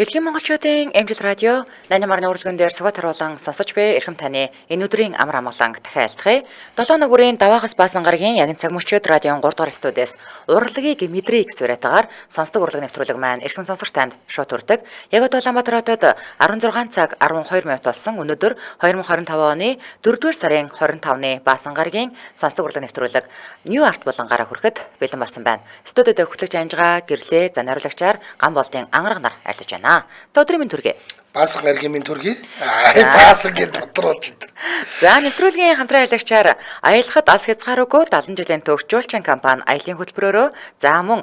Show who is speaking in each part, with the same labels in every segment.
Speaker 1: Бэлгийн монголчуудын эмчил радио 88-ны урлагын дээр сугат харуулан сонсож буй эрхэм таны энэ өдрийн амар амгалан дахин айлтгая. 7 нүгүрийн даваагаас баасан гарагийн ягэн цаг мөчид радион 3 дугаар студиэс урлагийг мэдрээ гэх суурайтаагаар сонсдог урлаг нэвтрүүлэг маань эрхэм сонсогч танд шууд хүрдэг. Яг одоо Улаанбаатар хотод 16 цаг 12 минут болсон. Өнөөдөр 2025 оны 4-р сарын 25-ны баасан гарагийн сонсдог урлаг нэвтрүүлэг New Art болон гараа хүрэхэд бэлэн болсон байна. Студид хөтлөгч Анжгаа гэрлээ зан хариулагчаар ган болтын ангараг нар айлсаж байна. За өдрийн минь төргий.
Speaker 2: Баасан гаргийн минь төргий. Баасан гэд тодруулж энэ.
Speaker 1: За нэвтрүүлгийн хамтран аялагчаар аялахад алс хязгааргүй 70 жилийн төвчүүлчин компани аялын хөтөлбөрөөрөө за мөн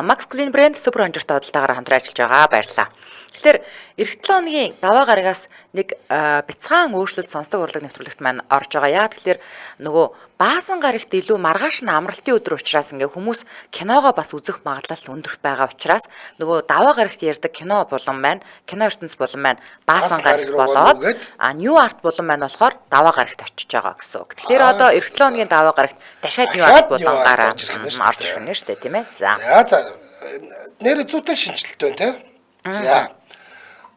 Speaker 1: Max Clean брэнд супер онжиртой худалдаагаар хамтран ажиллаж байгаа баярлалаа. Тэгэхээр эх 7 хоногийн даваа гарагаас нэг бяцхан өөрчлөлт сонсдог урлаг нэвтрүүлэгт маань орж байгаа. Яа тэгэхээр нөгөө баасан гарагт илүү маргааш нь амралтын өдөр учраас ингээ хүмүүс киногоо бас үзэх магадлал өндөр байгаа учраас нөгөө даваа гарагт ярьдаг кино болон маань кино ертөнц болон маань баасан гарагт болоод New Art болон маань болохоор даваа гарагт очиж байгаа гэсэн үг. Тэгэхээр одоо эх 7 хоногийн даваа гарагт дахиад New Art болон гараа орж ирэх нь шүү дээ тийм ээ.
Speaker 2: За нэр зүйтэй шинжилт байна те.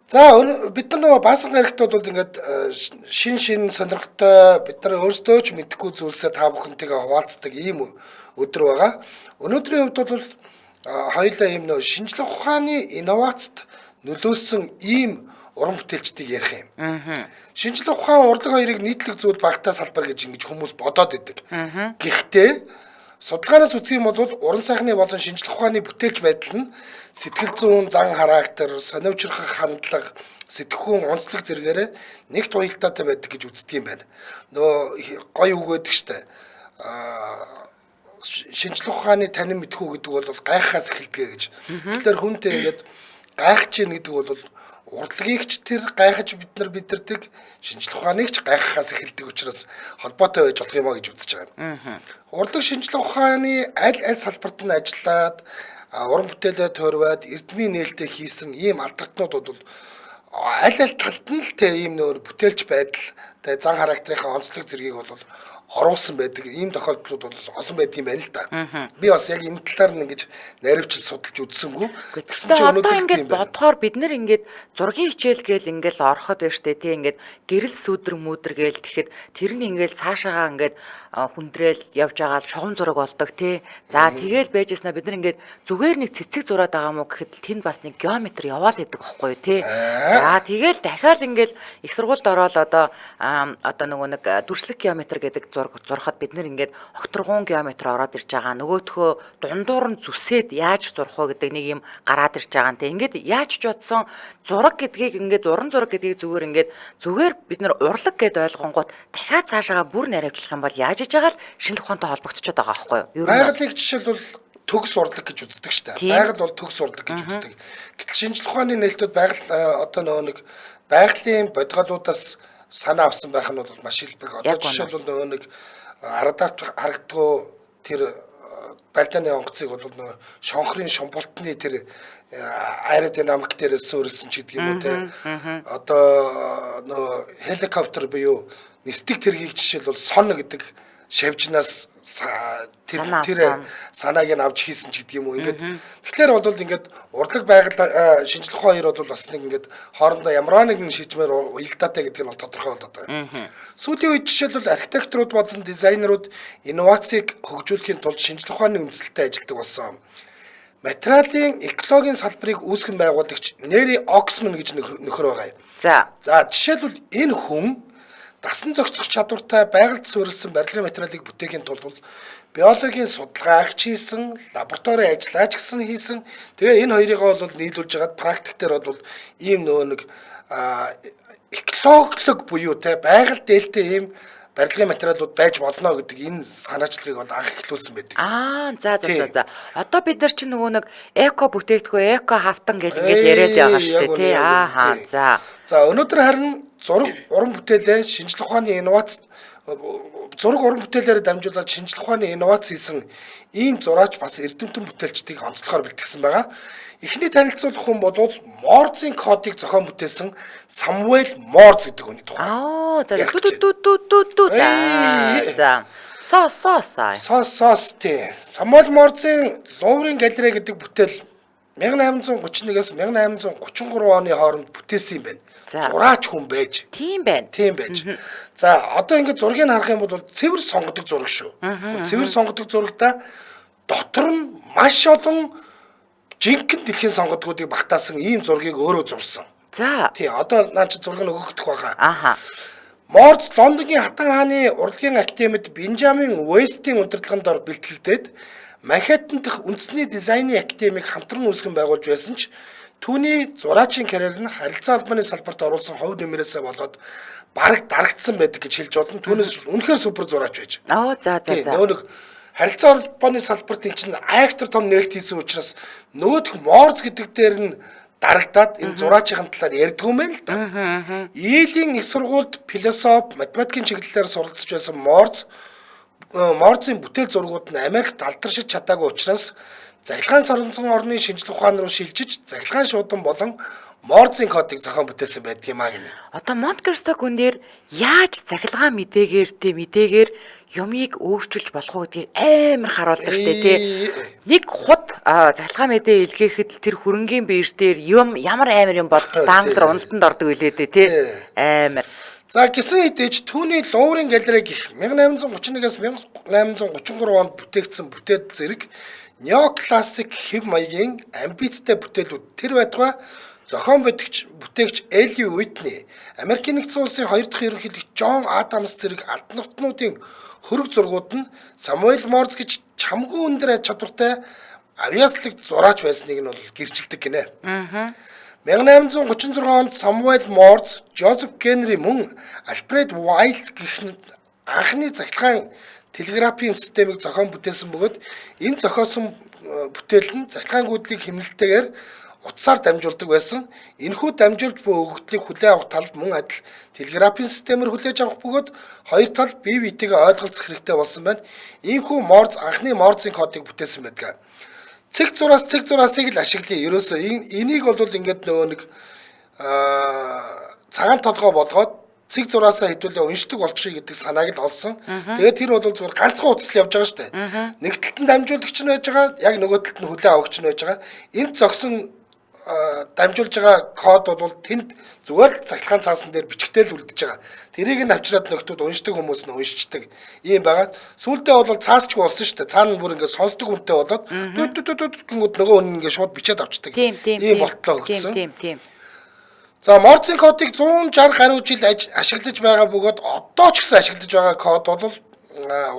Speaker 2: За бид нар нөгөө баасан гарагт бол ингээд шин сонирхолтой бид нар өөрсдөө ч мэдэхгүй зүйлсээ та бүхэнтэйгээ хуваалцдаг ийм өдөр байгаа. Өнөөдрийн хувьд бол хоёулаа ийм нөгөө шинжлэх ухааны инновацид нөлөөсөн ийм уран бүтээлчдийг ярих юм. Шинжлэх ухаан урлаг хоёрыг нийтлэг зүйл багтаа салбар гэж ингэж хүмүүс бодоод идэг. Гэхдээ судалгаанаас үзэх юм бол уран сайхны болон шинжлэх ухааны бүтээлч байдал нь сэтгэл зүйн зан характер, сониучрах хандлага, сэтгэхүйн онцлог зэрэгээрээ нэгт уялдаатай байдаг гэж үздэг юм байна. Нөгөө гоё үг өгдөг штэ. Шинжлэх ухааны танин мэдхүү гэдэг бол гайхахаас эхэлдэг гэж. Тэгэхээр хүнтэй ингээд гайхаж ийн гэдэг бол урлагийг ч тэр гайхаж бид нар бидэрдэг, шинжлэх ухааныг ч гайхахаас эхэлдэг учраас холбоотой байж болох юм а гэж үзэж байгаа. Урлаг шинжлэх ухааны аль салбарт нь ажиллаад уран бүтээлээ тойрваад эрдмийн нээлттэй хийсэн ийм алдартнууд бол аль талд нь л те ийм нөр бүтээлч байдал те зан характерынхаа онцлог зэргийг бол оруулсан байдаг. Ийм тохиолдлууд бол олон байдаг юм байна л да. Би бас яг энэ талаар нь ингэж наривчл судалж үзсэнгүй.
Speaker 1: Гэхдээ одоо ингэж бодохоор бид нэр ингэж зургийн хичээл гээл ингээл ороход байна штэ тий ингээд гэрэл сүдэр мүдэр гээл тэгэхэд тэр нь ингээл цаашаагаа ингээд хүндрээл явж байгаа шугам зураг болдог тий. За тэгээл байжснаа бид нар ингээд зүгээр нэг цэцэг зураад байгаа мó гэхэд тэнд бас нэг геометр яваал гэдэг байхгүй юу тий. За тэгээл дахиад ингээл их сургуульд ороод одоо нөгөө нэг дүрслэх геометр гэдэг зурхад бид нэр ингээд окторгон геометр ороод ирж байгаа. Нөгөөдхөө дундуур нь зүсээд яаж зурх вэ гэдэг нэг юм гараад ирж байгаа. Тэ ингээд яаж ч бодсон зураг гэдгийг ингээд уран зураг гэдгийг зүгээр бид нар урлаг гэд ойлгонгууд дахиад цаашаага бүр наривчлах юм бол яаж иж байгаа л шинжлэх ухаантай холбогдчиход байгаа байхгүй юу?
Speaker 2: Байгалийн жишээлбэл төгс урлаг гэж үздэг шүү дээ. Байгаль бол төгс урлаг гэж үздэг. Гэтэл шинжлэх ухааны нээлтүүд байгаль одоо нөгөө нэг байгалийн бодгалуудаас санаа авсан байх нь бол маш илбэг. Одоо жишээлбэл нөгөө нэг арадаарт харагддаг тэр Балданы онгоцыг бол нөгөө шонхрын шомболтны тэр аэродинамик дээрээс суурилсан ч гэдэг юм уу те. Одоо нөгөө хеликоптер буюу нисдэг тэргийг жишээлбэл сон гэдэг шавжнаас тэр санааг нь авч хийсэн ч гэдэг юм уу. Ингээд тэгэхээр бол ингээд урлаг байгаль шинжлэх ухаан хоёр бол бас нэг ингээд хоорондоо ямар нэгэн шийдмээр уялдаатай гэдэг нь бол тодорхой болоод байгаа. Сүүлийн үед жишээлбэл архитекторууд болон дизайнерууд инновацийг хөгжүүлэхийн тулд шинжлэх ухааны үндэслэлтэй ажилладаг болсон. Материалын экологийн салбарыг үүсгэн байгуулагч Нэри Оксман гэж нөхөр байгаа юм. За жишээлбэл энэ хүн дасан зохицох чадвартай байгальд суурилсан барилгын материалыг бүтээхийн тулд биологийн судалгаа хийсэн, лабораторийн ажил хийсэн. Тэгээ энэ хоёрыгоо бол нийлүүлж хагаад практик дээр бол ийм нөгөө нэг экологлог буюу те байгаль дээлтэй ийм барилгын материалууд байж болно гэдэг энэ санаачлагыг бол анх эхлүүлсэн байдаг.
Speaker 1: За. Одоо бид нар чинь нөгөө нэг эко бүтээгдэхүүн, эко хавтан гэж ингэж яриад байгаа шүү дээ, тий.
Speaker 2: За өнөөдөр харин зураг уран бүтээлээ шинжлэх ухааны инновац зураг уран бүтээлээр дамжуулаад шинжлэх ухааны инновац хийсэн ийм зураач бас эрдэмтэн бүтээлчдийг онцлохоор бэлтгэсэн байгаа. Эхний танилцуулах хүн бол Морзын кодыг зохион бүтээсэн Самуэль Морз гэдэг хүний тухай. Сос тий. Самуэль Морзын Луврын галерей гэдэг бүтээл 1831-ээс 1833 оны хооронд бүтээсэн юм байна. Зураач хүн байж.
Speaker 1: Тийм байна.
Speaker 2: Тийм байж. За одоо ингээд зургийг харах юм бол цэвэр сонгодог зураг шүү. Цэвэр сонгодог зурагта дотор нь маш олон жинхэнэ дэлхийн сонгодгуудыг багтаасан ийм зургийг өөрөө зурсан.
Speaker 1: За.
Speaker 2: Тий, одоо наа чи зургийг өгөгдөх байгаа.
Speaker 1: Аха.
Speaker 2: Морз Лондонгийн Хатан хааны урлагийн академид Бенжамин Вестийн удирдлаганд ор бэлтгэлдээд Манхэттен дахь үндэсний дизайны академиг хамтран үүсгэн байгуулж байсан ч түүний зураачийн карьер нь харилцаа холбооны салбарт оруулсан хувь нэмрээсээ болоод бараг дарагдсан байдаг гэж хэлж болно. Түүнээс үнэхээр супер зураач байж.
Speaker 1: Оо за.
Speaker 2: Нөгөө харилцаа холбооны салбарт энэ чинь айхтар том нээлт хийсэн учраас нөгөөх Морз гэдэг дээр нь дарагдаад энэ зураачийн талаар ярьдгүй юм байна л да. Ийлийн их сургуульд философи, математикийн чиглэлээр суралцж байсан Морзын бүтээл зургууд нь Америкт алдаршиж чадаагүй учраас захилгаан соронзон орны шинжлэх ухаан руу шилжиж захилгаан шуудан болон Морзын кодыг зохион бүтээсэн байдаг юм аа гинэ.
Speaker 1: Одоо Монте-Кристо гүн дээр яаж захилгаан мэдээгээр юмыг өөрчилж болох уу гэдгийг амар харуулдаг штэ тий. Нэг хут захилгаан мэдээ илгээхэд л тэр хөрөнгийн биер дээр ямар амар юм болж даанглар уналтанд ордог үлээ дээ тий. Амар.
Speaker 2: За гисэн хэдийч түүний Луврын галерей гэх 1831-аас 1833 онд бүтээгдсэн бүтээл зэрэг неоклассик хэв маягийн амбицтай бүтээлүүд тэр байтугай зохион бүтээгч Эли Уитни, Америкийн нэгдсэн улсын 2 дахь ерөнхийлөгч Джон Адамс зэрэг албан тутмын хөрөг зургууд нь Самуэль Морз гэж чамгүй өндөр чадвартай авиаслаг зураач байсныг нь бол гэрчилдэг гинэ. 1836 онд Самуэль Морз, Жозеф Генри мөн Альфред Вайлд гэх анхны захилгаан телеграфийн системийг зохион бүтээсэн бөгөөд энэ зохиосон бүтээл нь захилгаангүйдлийг хэмнэлтэйгээр утсаар дамжуулдаг байсан. Энэхүү дамжуулж буй өгөгдлийг хүлээн авах талд мөн адил телеграфийн системээр хүлээж авах бөгөөд хоёр тал бие биетэйгээ ойлголцох хэрэгтэй болсон байна. Ийхүү Морз анхны Морзын кодыг бүтээсэн байдаг. Цэг зураасыг л ашиглая. Ерөөсөө энийг бол ингээд нөгөө нэг цагаан толгой болгоод цэг зураасаа хэдүүлээ уншдаг болчихъя гэдэг санааг л олсон. Тэгээд тэр бол зүгээр ганцхан утас л явж байгаа шүү дээ. Нэг талд нь дамжуулагч нь байж байгаа, яг нөгөө талд нь хүлээн авагч нь байж байгаа. Энд зогсон дамжуулж байгаа код бол тэнд зүгээр л цахилгаан цаасан дээр бичгтэл үлдэж байгаа. Тэрийг нь авчираад нөхдүүд уншдаг хүмүүс нь уншичдаг. Ийм байгаа. Сүүлдээ бол цаасчгүй болсон шүү дээ. Цаана бүр ингээд сонсдог үнэтэй болоод гингүүд нөгөө хүн ингээд шууд бичээд авчдаг. Ийм болтлоо өгсөн.
Speaker 1: Тийм.
Speaker 2: За Морзын кодыг 160 гаруй жил ашиглаж байгаа бөгөөд одоо ч гэсэн ашиглаж байгаа код бол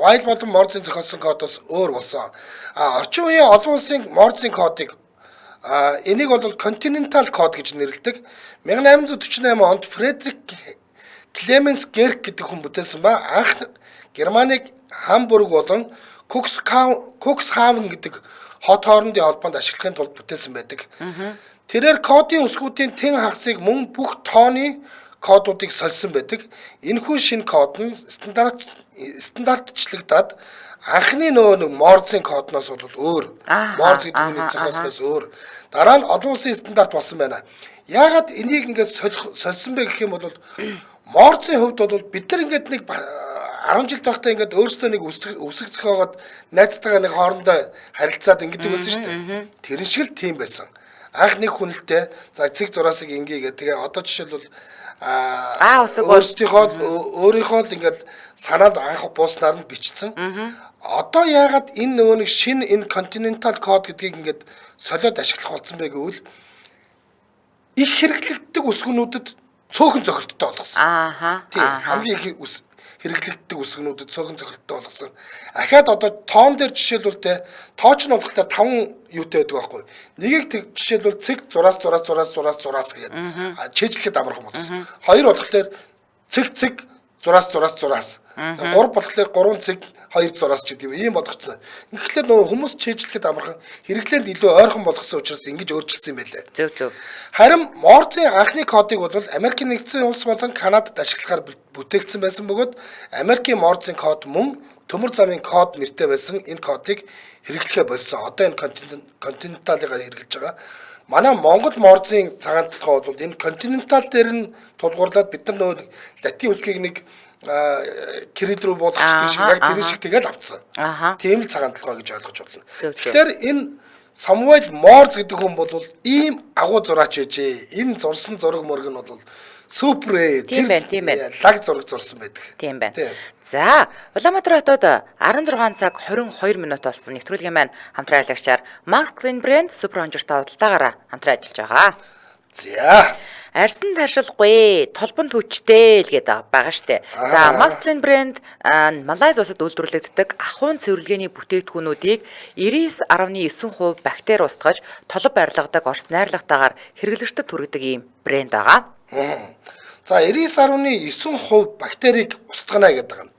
Speaker 2: Вайл болон Морзын зохиосон кодоос өөр болсон. Орчин үеийн олон улсын Морзын кодыг энийг бол Continental код гэж нэрлэдэг. 1848 онд Фредерик Клеменс Герк гэдэг хүн бүтээсэн ба анх Германыг Хамбург болон Куксхавен гэдэг хот хоорондын холбоонд ашиглахын тулд бүтээсэн байдаг. Тэрээр кодын үсгүүдийн тэн хагасыг мөн бүх тооны кодуудыг сольсон байдаг. Энэхүү шинэ код нь стандартчлагдаад анхны нөгөө Морзын кодноос бол өөр. Морз гэдэг хүний зохиосноос өөр. Дараа нь олон улсын стандарт болсон байна. Яагаад энийг ингээд сольсон бэ гэх юм бол Морзын хувьд бол бид нар ингээд нэг 10 жил тахтаа ингээд өөрсдөө нэг үсэг зохиогоод найзтайгаа нэг хоорондоо харилцаад ингээд байсан шүү дээ. Тэрэн шиг л тийм байсан. Анх нэг хүнэлтэй за цэг зураасыг ингээгээд тэгээ одоо жишээлбэл өөрийнхөө л ингээд санаанд анх бууснаар нь бичсэн. Одоо яагаад энэ нөгөө нэг шинэ энэ Continental код гэдгийг ингээд солиод ашиглах болсон бэ гэвэл их хэрэглэгддэг үсгэнүүдэд цөөхөн зохилттой болгосон. Тийм хамгийн их хэрэглэгддэг үсгэнүүдэд цөөхөн зохилттой болгосон. Ахаад одоо тоон дээр жишээлбэл тооч нь болохоор 5 юутай байдаг байхгүй. Нэгийг жишээлбэл цэг зураас гэдэг чэжлэхэд амархан болгосон. Хоёр болохоор цэг зураас. 3 болохоор 3 цэг 2 зураас ч гэдэг юм болгоцсон. Ингээдлээ нөгөө хүмүүс чэжлэхэд амархан хэрэглээнд илүү ойрхон болгосон учраас ингэж өөрчилсөн юм байлээ.
Speaker 1: Зөв.
Speaker 2: Харин Морзын анхны кодыг бол Америкийн нэгдсэн улс болон Канадад ашиглахаар бүтээгдсэн байсан бөгөөд Америкийн Морзын код мөн төмөр замын код нэртэй байсан энэ кодыг хэрэглэхэ болсон. Одоо энэ Continental-ыг хэрэглэж байгаа. Манай Монгол Морзын цагаан толгой бол энэ Continental дээр нь тулгуурлаад бид нар нөгөө латин үсгийг нэг кирилл рүү болгочдөг шиг яг тэр шиг тэгэл авцсан. Тийм л цагаан толгой гэж ойлгож болно. Тэгэхээр энэ Самуэль Морз гэдэг хүн бол ийм агуу зураач байжээ. Энэ зурсан зураг мөрг нь бол супер ээ.
Speaker 1: Тийм байна.
Speaker 2: Лаг зураг зурсан байдаг.
Speaker 1: Тийм байна. За, Улаанбаатар хотод 16 цаг 22 минут болсон нэвтрүүлгийн маань хамтран ажиллагчаар Max Clean брэнд супер онжиртой худалдаагаараа хамтран ажиллаж байгаа.
Speaker 2: За.
Speaker 1: Арьсан таршилгүй, толбон хүчтэй л гэдэг байгаа штэ. За, Max Clean брэнд Малайз улсад үйлдвэрлэгддэг ахуйн цэвэрлэгээний бүтээгдэхүүнүүдийг 99.9% бактери устгаж, толб барилгадаг Орос найрлагатаагаар хэрэглэгчдэд хүргэдэг ийм брэнд байгаа.
Speaker 2: За 99.9% бактерийг устгана гэдэг юм.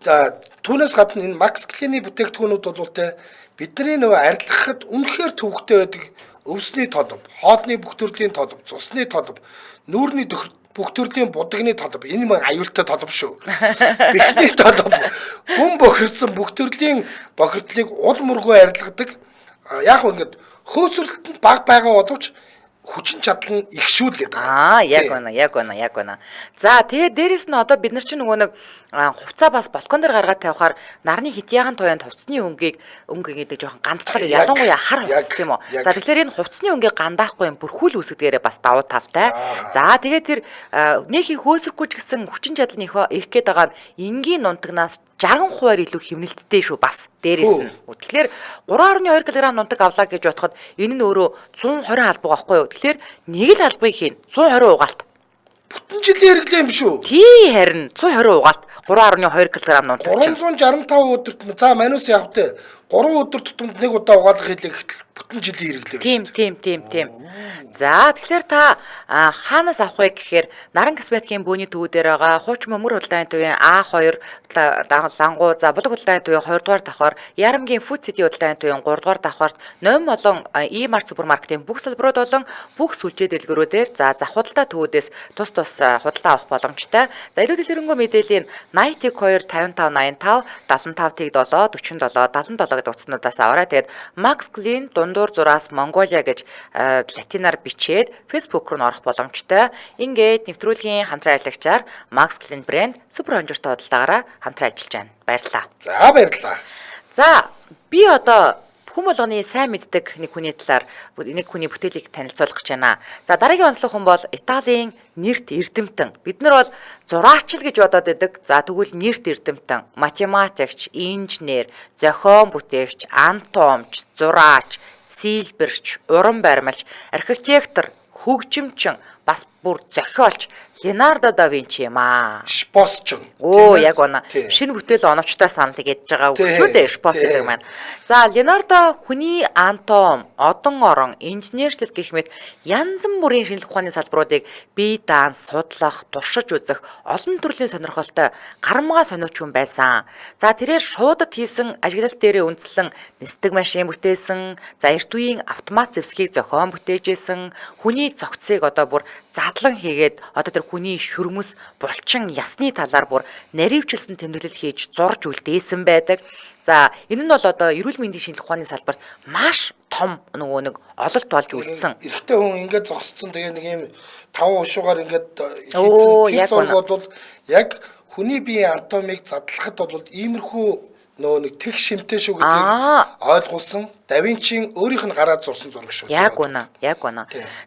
Speaker 2: За түүнээс гадна энэ Max Clean-ийн бүтээгдэхүүнүүд бол бидний нөгөө арилгахад үнэхээр төвөгтэй байдаг өвсний толб, хоодны бүх төрлийн толб, цусны толб, нүүрний бүх төрлийн будагны толб, энэ маань аюултай толб шүү. Бихний толб, гүн бохирдсан бүх төрлийн бохирдлыг уул мөргөө арилгадаг. Яг ингээд хөөсрөлтөнд баг байгаа боловч хүчин чадал нь их шүү л гэдэг.
Speaker 1: Яг байна. За тэгээд дээрэс нь одоо бид нар чинь нөгөө нэг хувцаа бас балкон дээр гаргаад тавихаар нарны хитяахан туянд хувцсны өнгийг гэдэг жоохон гандчихад ялангуяа хар хувцс тийм үү. За тэгэхээр энэ хувцсны өнгийг гандаахгүй юм бүрхүүл үүсгдгээрээ бас давуу талтай. За тэгээд тэр нэг их хөөсрөхгүй ч гэсэн хүчин чадал нь их гээд байгаа нь энгийн нунтагнаас 60% илүү хэмнэлттэй шүү бас дээрээс нь. Тэгэхээр 3.2 кг нунтаг авлаа гэж бодоход энэ нь өөрөө 120 албаг байхгүй юу? Тэгэхээр нэг л албыг хийн 120 угаалт.
Speaker 2: Бүтэн жилийн хэрэглээ юм шүү.
Speaker 1: Тий харин 120 угаалт 3.2 кг нунтаг чинь
Speaker 2: 365 өдөрт за манус явахтай 3 өдөр тутамд нэг удаа угаалгах хэлээ гэтэл бүтэн жилийн хэрэглээ
Speaker 1: шүү. Тийм. За тэгэхээр та хаанаас авах вэ гэхээр Наран косметикийн бөөний төвүүд дээр байгаа хуучин мөмөр худалдааны төвийн А2 лангуу за булаг худалдааны төвийн 2 дугаар давхар Ярамгийн Food City худалдааны төвийн 3 дугаар давхарт ном болон E-Mart супермаркетын бүх салбарууд болон бүх сүлжээ дэлгүүрүүдээр за зах худалдаа төвүүдээс тус худалдаа авах боломжтой. За илүү дэлгэрэнгүй мэдээллийн 80 2 55 85 75 7 47 77 гэдэг утаснуудаас аваарай. Тэгээд Max Clean дундуур зураас Mongolia гэж латинаар бичээд Facebook руу орох боломжтой. Ингээд нэвтрүүлгийн хамтран ажиллагчаар Max Clean брэнд супер онжиртой худалдаагаараа хамтран ажиллаж байна. Баярлалаа.
Speaker 2: За баярлалаа.
Speaker 1: За би одоо хүн болгоны сайн мэддэг нэг хүний талаар нэг хүний бүтээлийг танилцуулах гэж байна. За дараагийн онцлог хүн бол Италийн нэрт эрдэмтэн. Бид нар бол зураач л гэж бодоод байдаг. За тэгвэл нэрт эрдэмтэн, математикч, инженер, зохион бүтээгч, анатомч, зураач, сийлбэрч, уран баримлч, архитектор, хөгжимчин, бас бүр зохиолч Леонардо да Винчи юм аа.
Speaker 2: Шпосчин.
Speaker 1: Яг байна. Шинэ бүтээл оновчтой санал гэж байгаа үг шүү дээ. Шпос гэдэг маань. За Леонардо хүний анатом, одон орон, инженерчлэл гэх мэт янз бүрийн шинжлэх ухааны салбаруудыг бие даан, судлах, туршиж үзэх олон төрлийн сонирхолтой гарамгаа сониуч хүн байсан. За тэрээр шуудад хийсэн ажиглалт дээрээ үндэслэн нисдэг машин бүтээсэн, за эрт үеийн автомат зэвсгийг зохион бүтээжсэн, хүний цогцыг одоо бүр задлан хийгээд одоо тэр хүний шүрмэс булчин ясны талаар бүр наривчлсан тэмдэглэл хийж зурж үлдээсэн байдаг. За энэ нь бол одоо эрүүл мэндийн шинжлэх ухааны салбарт маш том нэг ололт болж үлдсэн.
Speaker 2: Эрэгтэй хүн ингээд зогсцсон тэгээ нэг юм 5 ушуугаар ингээд хийсэн зургууд бол яг хүний биеийн анатомиг задлахад бол иймэрхүү нэг тэг шимтэй шүү гэдгийг ойлгуулсан. Да Винчийн өөрийнх нь гараад зурсан зураг шүү.
Speaker 1: Яг үнэ.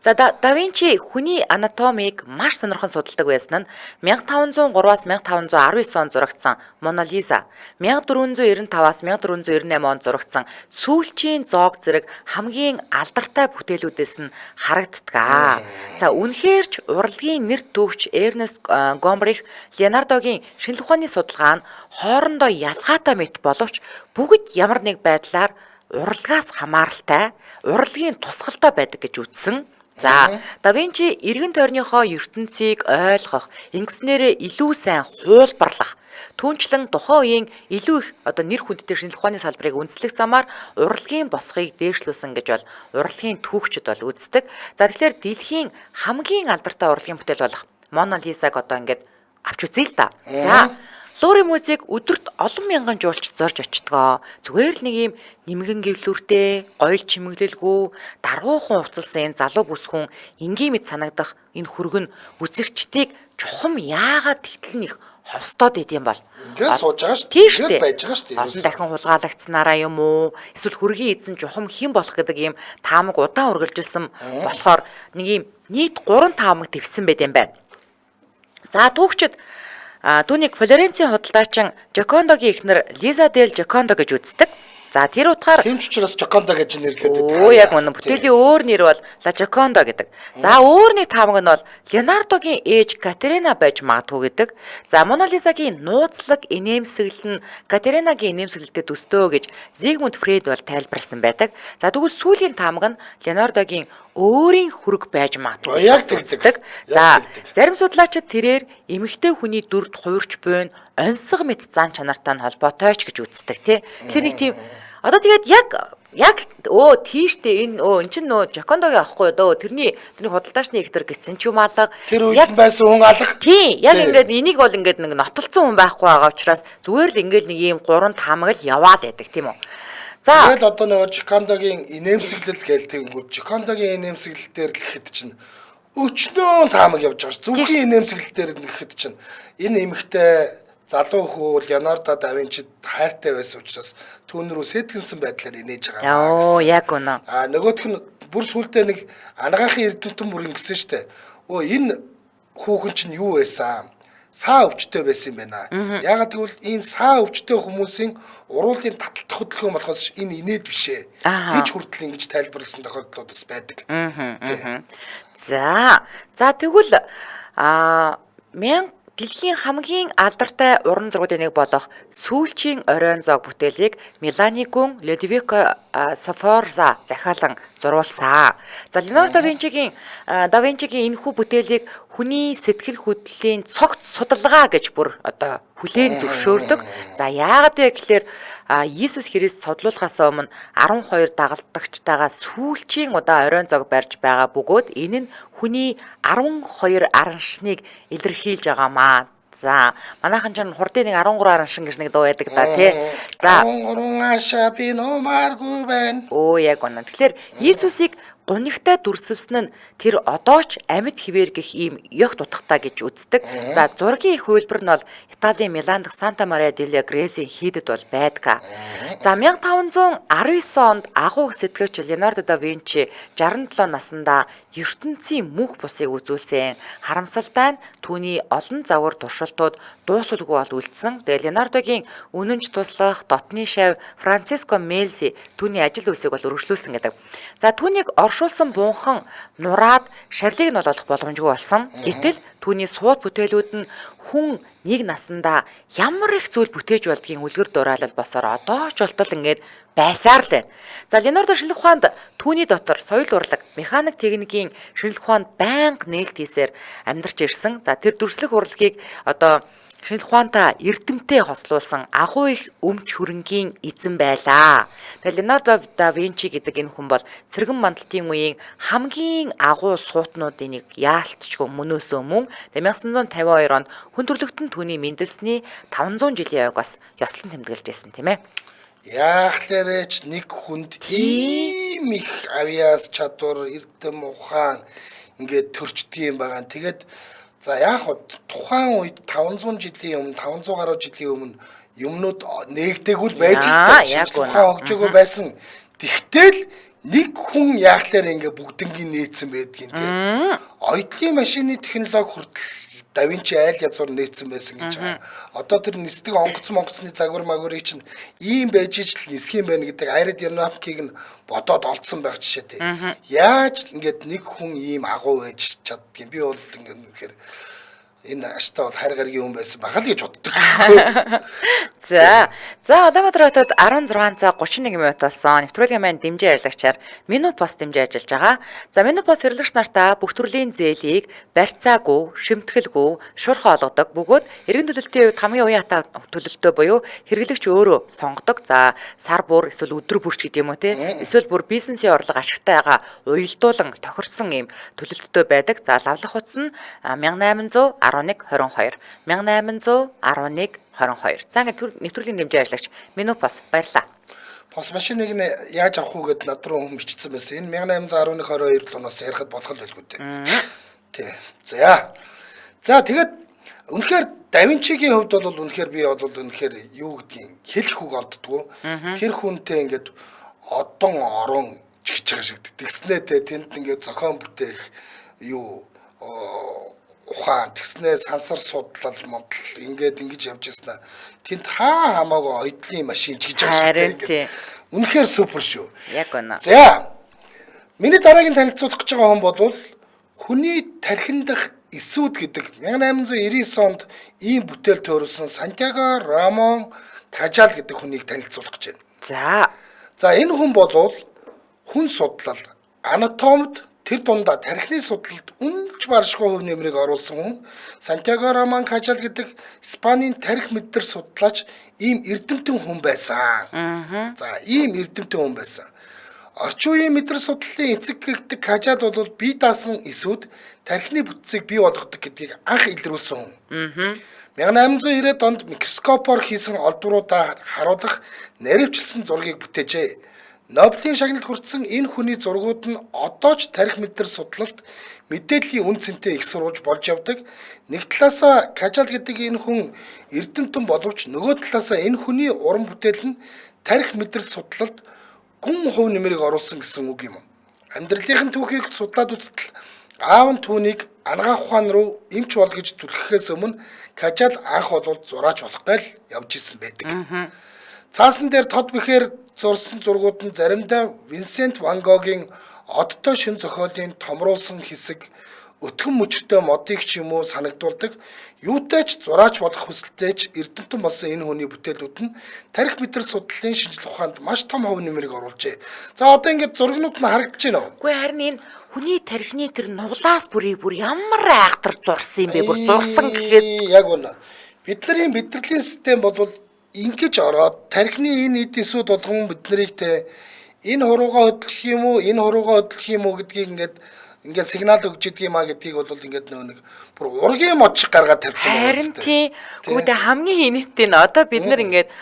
Speaker 1: За Да Винчи хүний анатомиг маш сонирхон судалдаг байсан нь 1503-аас 1519 онд зурагдсан Мона Лиза, 1495-аас 1498 онд зурагдсан сүүлчийн зоог зэрэг хамгийн алдартай бүтээлүүдээс нь харагддаг. За үнэхээр ч урлагийн нэр төвч Эрнест Гомбрих Леонардогийн шинжлэх ухааны судалгаа нь хоорондоо ялгаатай мэт боловч бүгд ямар нэг байдлаар урлагаас хамааралтай, урлагийн тусгалтай байдаг гэж үзсэн. За, Да Винчи эргэн тойрныхоо ертөнцийг ойлгох, ингэснээрээ илүү сайн хуулбарлах, түүнчлэн тухайн үеийн илүү их одоо нэр хүндтэй шинжлэх ухааны салбарыг үндэслэх замаар урлагийн босхийг дээшлүүлсэн гэж бол урлагийн түүхчид бол үздэг. За тэгэхээр дэлхийн хамгийн алдартай урлагийн бүтээл болох Мона Лизаг одоо ингээд авч үзье л да. За Лури музик өдөрт олон мянган жуулч зорж очтгоо. Зүгээр л нэг юм нэмгэн гэвлүүртэй, гоёл чимэглэлгүй, даргуухан уцалсан энэ залуу бүс хүн энгийн мэд санагдах энэ хөргөн үзэгчдийг чухам яагаад тэгтэл нэг ховстоод идэм бол
Speaker 2: Ингээд сууж байгаа шүү.
Speaker 1: Тийм шүү дээ.
Speaker 2: Байж байгаа шүү.
Speaker 1: Олон дахин хулгайлагдсанараа юм уу? Эсвэл хүргийн эзэн жухам хэн болох гэдэг ийм таамаг удаан үргэлжилсэн болохоор нэг ийм нийт 3 таамаг твсэн байт юм байна. За түүхчид түүнийг Флоренцийн худалдаачин Жокондогийн эхнэр Лиза дель Жокондо гэж үздэг. За тэр утгаар
Speaker 2: тийм ч учраас Жокондо гэж нэрлэдэг.
Speaker 1: Оо яг үнэн. Бүтээлийн өөр нэр бол Ла Жокондо гэдэг. За өөр нэг таамаг нь бол Леонардогийн ээж Катерина байж магадгүй гэдэг. За Мона Лизагийн нууцлаг инээмсэглэл нь Катеринагийн инээмсэглэлтэд төстөө гэж Зигмунд Фрейд бол тайлбарласан байдаг. За тэгвэл сүүлийн таамаг нь Леонардогийн өөрийн хүрэг байж магадгүй
Speaker 2: Яг
Speaker 1: гэж
Speaker 2: тэгдэг.
Speaker 1: За зарим судлаачид тэрээр эмэгтэй хүний дүрд хуурч буйн онцгой мэт зан чанартай нь холбоотой ч гэж үздэг тий. Тэгэхээр нэг тийм одоо тэгээд яг тийштэй энэ чинь Жокондогийн авахгүй дөө тэрний худалдаачны ихтер гисэн ч юм алга
Speaker 2: тэр үед байсан хүн алга.
Speaker 1: Тий, яг ингээд энийг бол ингээд нэг нотолцсон хүн байхгүй байгаа учраас зүгээр л ингээд нэг ийм 3 таамаг л яваал байдаг тийм үү. За
Speaker 2: тэгэл одоо нөгөө Жокондогийн инээмсэглэл гэлтэйгүүд Жокондогийн инээмсэглэл дээр л гэхэд чинь өчнөө таамаг явж байгаа ш. Зөвхөн инээмсэглэл дээр гэхэд чинь энэ эмэгтэй залуу хүү Леонардо да Винчид хайртай байсан учраас түүн рүү сэтгэнсэн байдлаар инээж байгаа.
Speaker 1: Оо яг үнэ.
Speaker 2: Нөгөөх нь бүр сүултээ нэг анагаахын эрдэмтэн бүр ингэсэн штэ. Энэ хүүхэн чинь юу байсан? Саа өвчтэй байсан юм байна. Ягаад гэвэл ийм саа өвчтэй хүмүүсийн уруулын таталтах хөдөлгөөн болохоос энэ инээд бишээ. Гэж хүртэл ингэж тайлбарласан тохиолдлууд бас байдаг.
Speaker 1: За тэгвэл дэлхийн хамгийн алдартай уран зургуудын нэг болох сүүлчийн оройн зоог бүтээлийг Миланы гүн Лодовико Сфорза захиалан зурвалсан. За Леонардо да Винчигийн энэхүү бүтээлийг хүний сэтгэл хөдлөлийн цогц судалгаа гэж бүр одоо хүлээн зөвшөөрдөг. За яагаад вэ гэхээр Иесус Христ цуглуулахаас өмнө 12 дагалдагчтайгаа сүүлчийн удаа оройн зоог барьж байгаа бөгөөд энэ нь хүний 12 араншныг илэрхийлж байгаамаа. За манайхан ч хурдын нэг 13 араншин гэж нэг дуу байдаг да тий. За
Speaker 2: 13 аша би номаргүй байна.
Speaker 1: Оо яг үнэ. Тэгэхээр Иесусыг гунигтай дүрсэлсэн нь тэр одоо ч амьд хിവэр гэх ийм ёх дутгатай гэж үздэг. За зургийн их хөлбөр нь бол Италийн Милан дахь Санта Мария дель Гресийн хийдэд бол байдаг. За 1519 онд агуу сэтгэвч Леонардо да Винчи 67 наснда ертөнцийн мөнх бусыг үзүүлсэн. Харамсалтай нь түүний олон загвар туршилтууд дуусалгүй бол үлдсэн. Тэгээ Леонардогийн үнэнч туслах дотны шавь Франциско Мельси түүний ажил үйлсийг бол өргөжлүүлсэн гэдэг. За түүнийг оршуулсан бунхан нураад шарлыг нь олох боломжгүй болсон. Гэтэл түүний сууд бүтээлүүд нь хүн нэг насандаа ямар их зүйл бүтээж болдгийн үлгэр дураалал босоор одоо ч болтол ингээд байсаар л байна. За Леонардо шинжлэх ухаанд түүний дотор соёл урлаг, механик техникийн шинжлэх ухаанд байнга нээлт хийсээр амьдарч ирсэн. За тэр дүрслэх урлагийг одоо шинжлэх ухаантай эрдэмтэй хослуулсан агуу их өмч хөрөнгийн эзэн байлаа. Тэгээ Леонардо да Винчи гэдэг энэ хүн бол цэргэн мандалтын үеийн хамгийн агуу суутнуудын нэг яалтчгүй мөнөөс өмнө 1952 онд хүн төрлөختөн түүний мэндэлсний 500 жилийн яваг бас ёслон тэмдэглэж байсан тийм ээ.
Speaker 2: Яахлаарч нэг хүнд ийм их авиас чадвар, эрдэм ухаан ингээд төрчдөг юм байгаа. Тэгээд за яг тухайн үед 500 жилийн өмнө 500 гаруй жилийн өмнө юмнууд нээгдээгүүл байж байгаа. Тухайн хөгжөөгөө байсан. Тэгтэл нэг хүн яахлаар ингээ бүгднгийн нээсэн байдгийн тийм. Оюутлын машины технологи хүртэл Да Винчи айл язгуур нээсэн байсан гэж байгаа. Одоо тэр нисдэг онгоцны загвар магварыг чинь ийм байж ижил нисэх юм байна гэдэг аэродинамикийг нь бодоод олдсон байх жишээ тийм. Яаж ингээд нэг хүн ийм агуу байж чаддгийг би бол ингээд энэ аштаа бол хайр гаргийн хүн байсан бахал гэж боддог.
Speaker 1: За Улаанбаатар хотод 16 цаг 31 минут болсон. Нэвтрүүлгийн маань дэмжээ ажиллагчаар Менопос дэмжээ ажиллаж байгаа. За Менопос хэрэглэгч нартаа бүх төрлийн зээлийг барьцаагүй, шимтгэлгүй, шуурхай олгодог. Бөгөөд эргэн төлөлтийн үед хамгийн уян хатаа төлөлтөө буюу хэрэглэгч өөрөө сонгодог. За сар бүр эсвэл өдөр бүрч гэдэг юм уу те. Эсвэл бүр бизнесийн орлого ашигтай байгаа уялдуулан тохирсон ийм төлөлтөө байдаг. За лавлах утас нь 1800 1122 1811 22. За ингээд нэвтрүүлгийн дэмжээ ажиллагч Менопос баярлаа.
Speaker 2: Пос машиныг яаж авах уу гэд над руу бичсэн байсан. Энэ 1811 22 оноос ярихад болох байлгүй дээ. Тий. За тэгээд Үнэхээр Да Винчигийн хувьд бол үнэхээр би бол үнэхээр юу гэдгийг хэлэх үг олддгоо. Тэр хүнтэй ингээд одон орон гэж байгаа шиг тэгснээ тэнд ингээд зохион бүтээх юу ухаан тэгснээ сансар судлал модал ингээд ингэж явж яснаа тэнд хамаагүй ойдлын машин гэж байгаа шиг үнэхээр супер шүү.
Speaker 1: Яг үнэ.
Speaker 2: За миний дараагийн танилцуулах гэж байгаа хүн бол хүний тархиндах эсүүд гэдэг 1899 онд ийм бүтээл төрүүлсэн Сантьяго Рамон Кажал гэдэг хүнийг танилцуулах гэж байна. За энэ хүн бол хүн судлал, анатомид тэр дундаа тархины судлалд үнэлж баршгүй хөв нэмрийг оруулсан хүн Сантьяго Рамон Кажал гэдэг Испанийн тархи мэдэр судлаач ийм эрдэмтэн хүн байсан. За ийм эрдэмтэн хүн байсан. Орчин үеийн мэдрэл судлалын эцэг гэгдэг Кажал бол бие даасан эсүүд тархины бүтцийг бий болгодог гэдгийг анх илрүүлсэн хүн. 1890-ад онд микроскопоор хийсэн олдвруудаа харуулах наривчлсан зургийг бүтээжээ. Нобелийн шагналд хүртсэн энэ хүний зургууд нь одоо ч тархи мэдэр судлалд мэдээллийн үн цэнтэй их сурвалж болж явдаг. Нэг талаасаа Кажал гэдэг энэ хүн эрдэмтэн боловч нөгөө талаасаа энэ хүний уран бүтээл нь тархи мэдэр судлалд гүн хөв нэмрийг оруулсан гэсэн үг юм. Амьдралын түүхийг судлаад үзтэл аав нь түүнийг ангаах ухаан руу эмч бол гэж түлхэхээс өмнө Кажал анх бол зураач болох гал явж исэн байдаг. Цаасан дээр тод бэхээр зурсан зургууд нь заримдаа Винсент Ван Гогийн одтой шин зохиолын томруулсан хэсэг өтгөн мөчөртэй модыг ч юм уу санагдуулдаг. Юутай ч зураач болох хүсэлтэйч эрдэмтэн болсон энэ хүний бүтээлүүд нь тархи мэдэр судлалын шинжлэх ухаанд маш том хөв нэмрийг оруулжээ. За одоо ингээд зургнууд нь харагдаж байна уу?
Speaker 1: Үгүй харин энэ хүний тархины тэр нуглаас бүр ямар айхтар зурсан юм бэ? Бүр зурсан гэхэд
Speaker 2: яг үнэ. Бидний мэдрэлийн систем бол ингэж ороод тархины энэ эд эсүүд болгон биднийг те энэ хуруугаа хөдлөх юм уу, энэ хуруугаа хөдлөх юм уу гэдгийг ингээд сигнал өгч идэг юм а гэдгийг бол ингээд нөө нэг бүр ургийн мод шиг гаргаад тавьсан байна.
Speaker 1: Харин тийм. Гэхдээ хамгийн инээдтэй нь одоо бид нар ингээд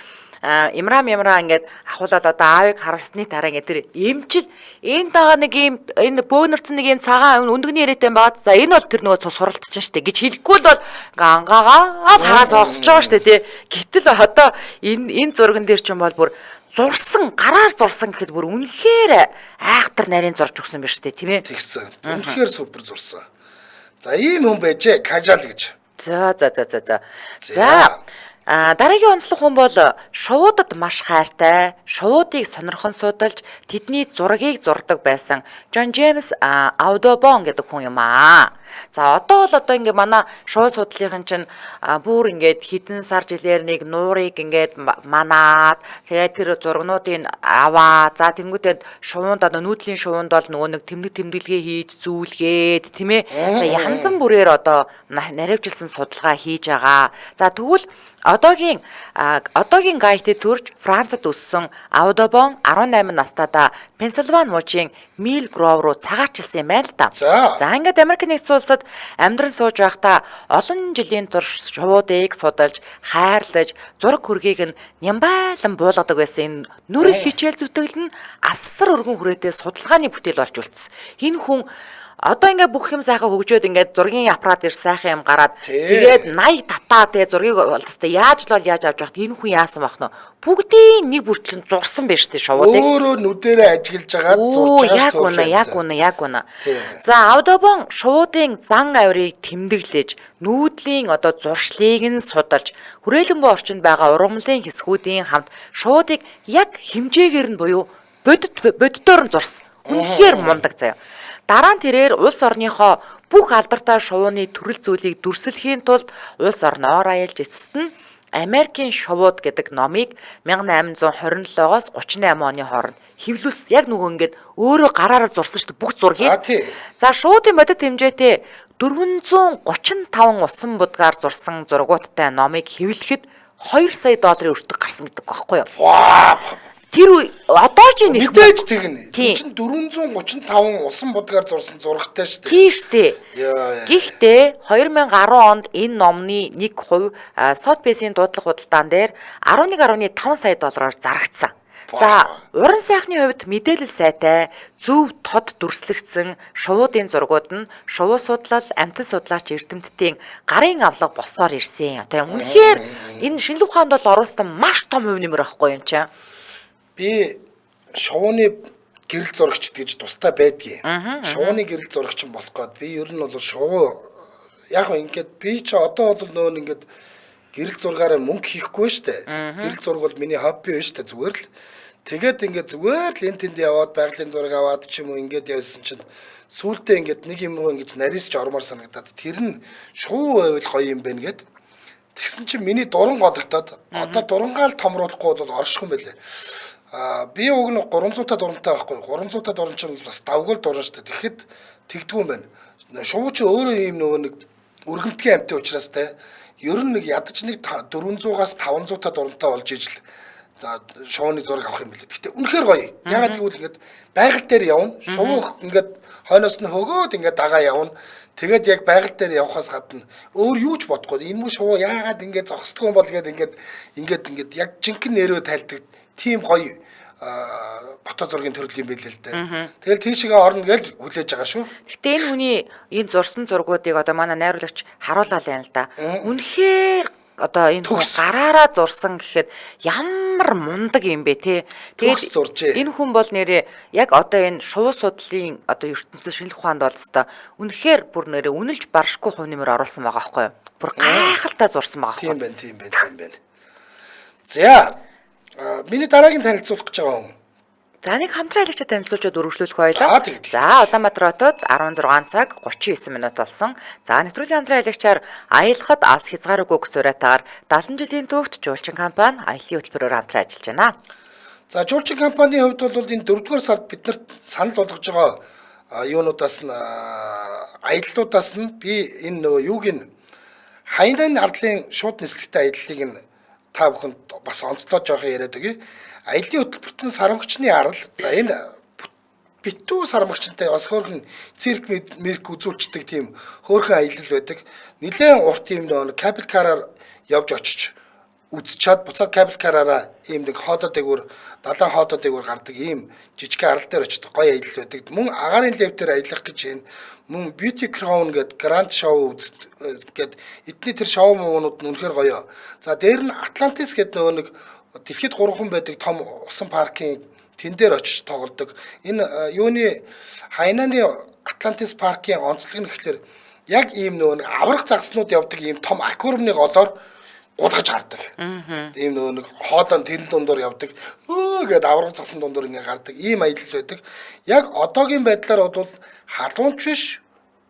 Speaker 1: имраа ингээд ахуулаад одоо аавыг харуулсны дараа ингээд тэр эмчил энэ дагаа нэг юм энэ бөөнөрцөн нэг юм цагаан өндөгний яриатай байгаад за энэ бол тэр нөгөө суралцж штэ гэж хэлэхгүй л бол ингээ ангаагаа хараа зогсож байгаа штэ тий. Гэтэл одоо энэ зурган дээр ч юм бол бүр зурсан гараар зурсан гэхэд бүр үнэхээр айхтар нарийн зурж өгсөн биз дээ тийм ээ.
Speaker 2: Тэгсэн. Үнэхээр супер зурсан. За ийм хүн байжээ Кажал гэж.
Speaker 1: За. Дараагийн онцлог хүн бол шувуудад маш хайртай, шувуудыг сонирхон судалж тэдний зургийг зурдаг байсан Жон Джеймс Аудубон гэдэг хүн юм аа. За одоо бол ингээ манай шууд судлалын чинь бүр ингээд хэдэн сар жилээр нэг нуурыг ингээд манаад тэгээд тэр зургнуудыг аваа. За тэнгуүтэд шувуунд одоо нүүдлийн шувуунд бол нөгөө нэг тэмдэглэгээ хийж зүүлгээд тийм ээ. За янзан бүрээр одоо наривчилсан судалгаа хийж байгаа. За тэгвэл одоогийн гайтэд төрж Францад өссөн Аудубон 18 настайдаа Пенсильвани мужийн Мил Гров руу цагаачилсан юм байна л да. За ингээд Америк нэгдсэн улсад амьдран сууж байхдаа олон жилийн турш шувуудыг судалж, хайрлаж, зураг хүргийг нь нямбайлан буулгадаг байсан энэ нүрийн хичээл зүтгэл нь асар өргөн хүрээтэй судалгааны бүтээл болж үлдсэн. Энэ хүн одоо ингээ бүх юм сайхан хөгжөөд ингээ зургийн аппарат дээр сайхан юм гараад тэгээд 80 татаа тэгээд зургийг болтостой яаж авч явахт энэ хүн яасан бах нь бүгдийн нэг бүрчлэн зурсан байж тээ шувуудыг
Speaker 2: өөрөө нүдэрээ ажиглаж байгаа зурж байгаа.
Speaker 1: Яг үнэ. За Аудубон шуудын зан авирыг тэмдэглэж нүүдлийн одоо зуршлыг нь судалж хүрээлэн буй орчинд байгаа ургамлын хэсгүүдийн хамт шуудыг яг хэмжээгээр нь буюу бодитоор нь зурсан. Үнэхээр мундаг заяа. Дараа нь тэрээр улс орныхоо бүх алдартай шувууны төрөл зүйлийг дүрслэхийн тулд улс орноор аялж эцэст нь Америкийн шувууд гэдэг номыг 1827-оос 38 оны хооронд хэвлүүлсэн. Яг нөгөө ингээд өөрөө гараараа зурсан шүү дээ бүх зургийг. За шуудын бодит хэмжээтэй 435 усан будгаар зурсан зургуудтай номыг хэвлэхэд $2 сая өртөг гарсан гэдэг байхгүй юу? Тэр одоо ч
Speaker 2: мэдээж тэгнэ. Чинь 435 усан будгаар зурсан зурагтай шүү дээ.
Speaker 1: Тийм шүү дээ. Гэхдээ 2010 онд энэ номны 1% Sotheby's-ийн дуудлага худалдаан дээр $11.5 сая зарагдсан. За, уран сайхны хувьд мэдээлэл сайтай, зөв тод дүрслэгдсэн шувуудын зургууд нь шувуу судлал, амьтан судлаач эрдэмтдийн гарын авлага болсоор ирсэн. Одоо үнэхээр энэ шинжлэх ухаанд бол оруулсан маш том хувь нэмэр байхгүй юм чинь.
Speaker 2: Би шувууны гэрэл зурагч гэж тустай байдгийг. Шувууны гэрэл зурагч болох гээд би ер нь бол шувуу яг ингээд би ч одоо бол нөө ингээд гэрэл зургаараа мөнгө хийхгүй штэ. Гэрэл зураг бол миний хобби биш штэ зүгээр л. Тэгээд ингээд зүгээр л энэ тэнд яваад байгалийн зураг аваад ч юм уу ингээд явсан чинь сүүлдээ ингээд нэг юм руу ингээд нарийсч ормоор санагдаад тэр нь шувуу байвал гоё юм байна гэд. Тэгсэн чинь миний дуран годогдоод одоо дурангаал томруулахгүй бол орших юм байлээ. Би уг нь 300 та дурантай байхгүй. 300 та дуран чинь бас давгуул дуран штэ. Тэгэхэд тэгдгүү юм байна. Шувуу чи өөрөө ийм нөгөө нэг өргөмтгий амьтан учраас те ер нь нэг ядаж нэг 400-аас 500 та дурантай болж ижил шувууны зураг авах юм билээ. Гэтэ үнэхээр гоё. Ягаад гэвэл ингээд байгаль дээр явна. Шувуу ингээд хойноос нь хөгөөд ингээд дагаа явна. Тэгээд яг байгаль дээр явхаас гадна өөр юу ч бодохгүй. Энэ муу шувуу яагаад ингээд зогсдгүй юм бол ингээд яг жинхэнэ нэрөө тайлдаг тийм гоё фото зургийн төрөл юм билээ л дээ. Тэгэл тийшээ орно гэж хүлээж байгаа шүү.
Speaker 1: Гэтэ энэ хүний энэ зурсан зургуудыг одоо манай найруулагч харууллаа л да. Үнэхээр одоо энэ хүн гараараа зурсан гэхэд ямар мундаг юм бэ те. Тэгээд энэ хүн бол нэрээ яг одоо энэ шувуу судлалын одоо ертөнцийн шинжлэх ухаанд бол өстой үнэхээр бүр нэрээ үнэлж баршгүй хувь нэмэр оруулсан байгаа байхгүй юу? Бүр гайхалтай зурсан байгаа байхгүй юу?
Speaker 2: Тийм байна. За миний дараагийн танилцуулах гэж байгаа хүн.
Speaker 1: За нэг хамтран аялагчид танилцуулчод үргэлжлүүлэх байлаа. За Улаанбаатар хотод 16 цаг 39 минут болсон. За нэвтрүүлгийн хамтран аялагчаар аялахад алс хязгааргүй сураатаар 70 жилийн төвт жуулчин компани аяллаа хөтөлбөрөөр хамтран ажиллаж байна.
Speaker 2: За жуулчин компанийн хувьд бол энэ 4-р сард бид нарт санал болгож байгаа юунуудаас нь аяллуудаас нь би энэ нөгөө юуг нь Хайнан ардлын шууд нислэгтэй аяллыг нь та бүхэнд бас онцлоод жоох яриад өгье. Аяллаа хөтөлбөртний сарамгчны арал за энэ битүү сарамгчтай бас хөөрхөн цирк мэрк үзүүлчдэг тийм хөөрхөн аялал байдаг. Нилээн урт тийм нөө кабел караар явж очиж үзчихэд буцаад кабел караараа ийм нэг хоодоо дээгүүр 70 хоодоо дээгүүр гардаг ийм жижиг арал дээр очиж гоё аялал байдаг. Мөн агаарын лев дээр аялах гэж байна. Мөн Beauty Crown гэдэг Grand Show гэдэг эдний тэр шоу муунууд нь үнэхээр гоё. За дээр нь Atlantis гэдэг нөгөө нэг дэлхийд 3 хүн байдаг том усан паркийн тэн дээр очиж тоглодог. Энэ юуны Хайнаны Atlantis паркийн онцлог нь гэхэлэр яг ийм нөгөө аврах загснууд явдаг ийм том аквариумны голоор гудгаж гардаг. Ийм нөгөө нэг хоолон тэрэн дундуур явдаг. Гээд аврах загсан дундуур ингэ гардаг. Ийм аялал байдаг. Яг одоогийн байдлаар бол халуунч биш,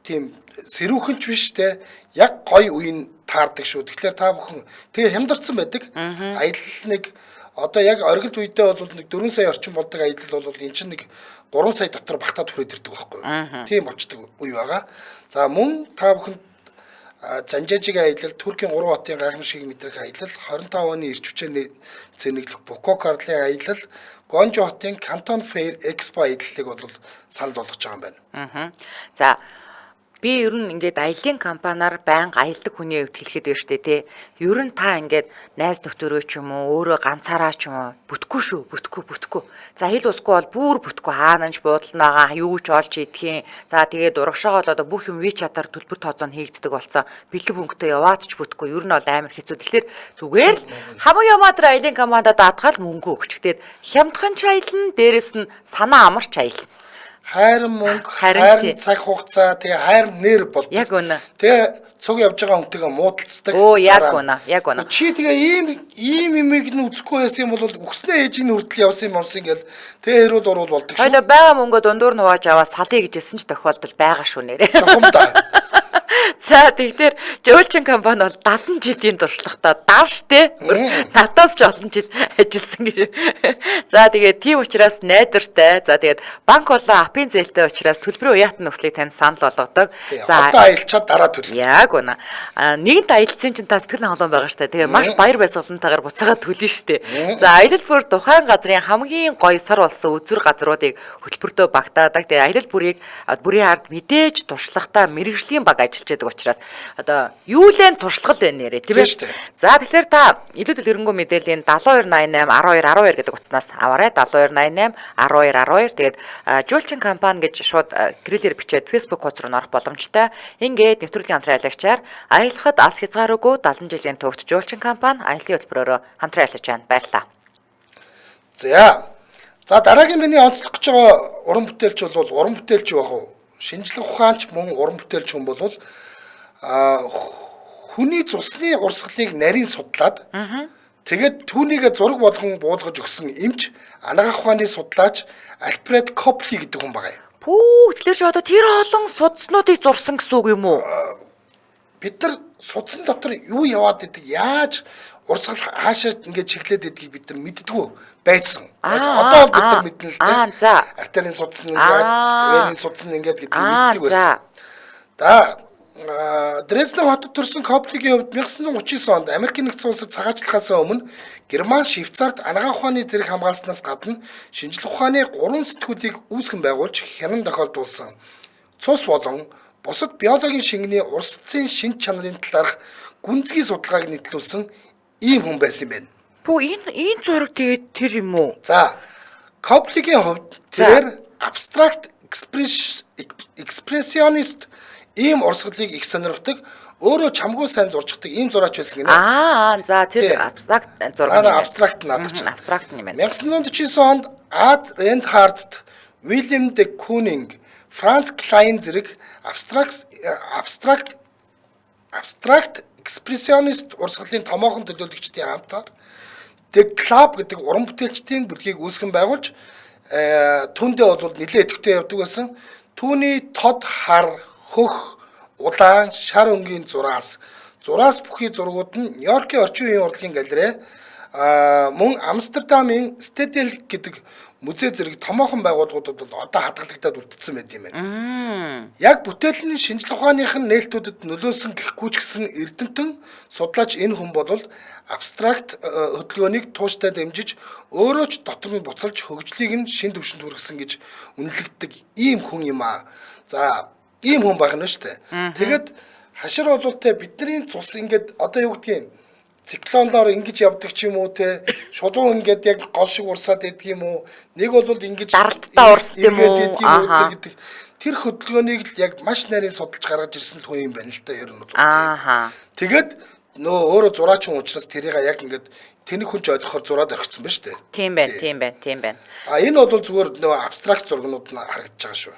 Speaker 2: тийм сэрүүхэнч биш те. Яг гоё үеийн таардаг шүү. Тэгэхээр та бүхэн тэгээ хямдарсан байдаг. Аялал нэг одоо яг оргилд үедээ бол нэг 4 сая орчим болдог аялал бол эн чинь нэг 3 сая дотор багтаад хүрээд ирдэг байхгүй юу? Тийм болчдөг үе байгаа. За мөн та бүхэн Занжаажиг аялал, Туркийн 3 хотын гайхамшиг мэдрэх аялал, 25 оны эрч хүчээр зэнэглэх Букок арлын аялал, Гонжо хотын Canton Fair Expo аяллыг бол санал болгож байгаа юм байна.
Speaker 1: За би ер нь ингээд аяллаа компаниар байнга аялдаг хүний хувьд хэлэхэд байна штэ тий. Ер нь та ингээд найз нөхдөөрөө ч юм уу, өөрөө ганцаараа ч юм уу бүтггүй шүү, бүтггүй. За хэл усгүй бол бүр бүтггүй хаананч буудалнаагаа юу ч олж идэх юм. За тэгээд урагшаага бол одоо бүх юм WeChat-аар төлбөр тооцоо нь хийгддэг болсон. Бэлэг бөнгөтэй яваад ч бүтггүй. Ер нь бол амар хэцүү. Тэгэхээр зүгээр л хамгийн ямаатар аяллаа компанида даатгаал мөнгө өгч. Тэгээд хямдхан ч аялна, дээрэс нь санаа амарч аялна.
Speaker 2: Хайр мөнгө, хайр цаг хугацаа, тэгээ хайр нэр болдог.
Speaker 1: Яг үнэ.
Speaker 2: Тэгээ цуг явж байгаа хүнтэйгээ муудалцдаг.
Speaker 1: Оо яг үнэ.
Speaker 2: Чи тэгээ ийм имийг нь үзэхгүй байсан юм бол өгснээ ээж нь хүртэл явсан юм гэл тэгээ хэрүүл орвол болдог шүү.
Speaker 1: Хоёлаа байгаа мөнгөө дундуур нь хувааж аваа салъя гэж хэлсэн ч тохиолдол байгаа шүү нэрээ.
Speaker 2: Тухамдаа.
Speaker 1: За тэгэхээр жуулчин компани бол 70 жилийн туршлагатай дааш те. Надаас ч олон жил ажилласан гэж. За тэгээд тийм учраас найдвартай. За тэгээд банк болон апын зээлтэй учраас төлбөрийн уяатан нөхцөлийг танд санал болгодог.
Speaker 2: За одоо аялчаад дараа төлөх.
Speaker 1: Яг үнэ. Нэгэнт аялцсан чинь та сэтгэл хангалуун байгаа штэ. Тэгээ маш баяр баясгалантайгаар буцаага төлнө штэ. За аялал бүр тухайн газрын хамгийн гоё сар болсон үзүр газруудыг хөтөлбөртөө багтаадаг. Тэгээ аялал бүрийн ард мэдээж туршлагатай мэрэгжлийн баг ажиллаж байдаг учраас одоо юу лэн туршлагал байна нэрэ тийм ээ. За тэгэхээр та илүү дэлгэрэнгүй мэдээллийн 7288 1212 гэдэг утаснаас аваарай. 7288 1212 тэгээд Жуулчин компани гэж шууд гэрэлээр бичээд Facebook хуудас руу орох боломжтой. Ингээд нэвтрүүлгийн хамтран аялагчаар аялахад алс хязгааргүй 70 жилийн төвд Жуулчин компани аяллаа хөтөлбөрөөр хамтран ажиллаж байна. Баярлалаа.
Speaker 2: За дараагийн миний онцлох гэж байгаа уран бүтээлч бол уран бүтээлч байх уу? Шинжлэх ухаанч мөн уран бүтээлч хүн бол хүний цусны урсгалыг нарийн судлаад тэгээд түүнийг зураг болгон буулгаж өгсөн эмч анагаах ухааны судлаач Альфред Копли гэдэг хүн байгаа юм.
Speaker 1: Пүү тэгэхээр ч одоо тэр олон судснуудыг зурсан гэсэн үг юм уу?
Speaker 2: Бид нар судсан дотор юу яваад идэг, яаж урсгал хаашаа ингэж чиглээд идгийг бид нар мэддэггүй байсан. Одоо бид нар мэднэ л дээ. Артерийн судсан ингээд, венийн судсан ингээд гэдгийг мэддэг байсан. Дрезден хотод төрсэн Коплигийн хувьд 1939 онд Америкийн нэгдсэн улсад цагаачлахаас өмнө Герман, Швейцарт анагаах ухааны зэрэг хамгаалснаас гадна шинжлэх ухааны 3 сэтгүүлийг үүсгэн байгуулж хянан тохиолдуулсан. Цус болон бусад биологийн шингэний урсцын шинж чанарын талаарх гүнзгий судалгааг нийтлүүлсэн ийм хүн байсан юм байна.
Speaker 1: Пүү энэ зураг тэгээд тэр юм уу?
Speaker 2: За, Коплигийн хувьд тэр абстракт экспрессионист ийм урсгалыг их сонирхдаг, өөрөө чамгүй сайн зурчдаг ийм зураач байсан гинэ.
Speaker 1: За тэр абстракт зураг
Speaker 2: юм. Абстракт наад чинь.
Speaker 1: Абстракт юм байна.
Speaker 2: 1949 онд Ад Рейнхардт, Вильям де Кунинг, Франц Клайн зэрэг абстракт экспрессионист урсгалын томоохон төлөөлөгчдийн хамтаар The Club гэдэг уран бүтээлчдийн бүлгийг үүсгэн байгуулж түүндээ бол нэлээд идэвхтэй явдаг байсан. Түүний тод хар, хөх, улаан, шар өнгийн зураас бүхий зургууд нь Нью-Йоркийн орчин үеийн урлагийн галерей мөн Амстердамын Стедел гэдэг музей зэрэг томоохон байгууллагуудад одоо хадгалагдаад үлдсэн байт юм байна. Яг бүтээлийн шинжлэх ухааных нь нээлтүүдэд нөлөөлсөн гэхгүй ч гэсэн эрдэмтэн судлаач энэ хүн бол абстракт хөдөлгөөнийг тууштай дэмжиж өөрөө ч дотор нь буцалж хөгжлийг нь шин түвшинд хүргэсэн гэж үнэлэгддэг ийм хүн юм аа. За ийм хүн байх нь шүү дээ. Тэгэд хашир бол те бидний цус ингээд одоо юу гэдгийг циклоноор ингэж явдаг ч юм уу те шулуун ингээд яг гол шиг урсаад идэх юм уу, нэг бол ингэж
Speaker 1: даралттай урсд юм уу
Speaker 2: гэдэг тэр хөдөлгөөнийг л яг маш нарийн судалж гаргаж ирсэн хүн юм байна л да ер нь бол. Тэгээд нөө өөрөө зураач хүн учраас тэрийг яг ингээд тэний хүн ч ойлгохоор зураад орхисон байна шүү дээ.
Speaker 1: Тийм байна.
Speaker 2: Энэ бол зүгээр нөө абстракт зургнууд нь харагдаж байгаа шүү.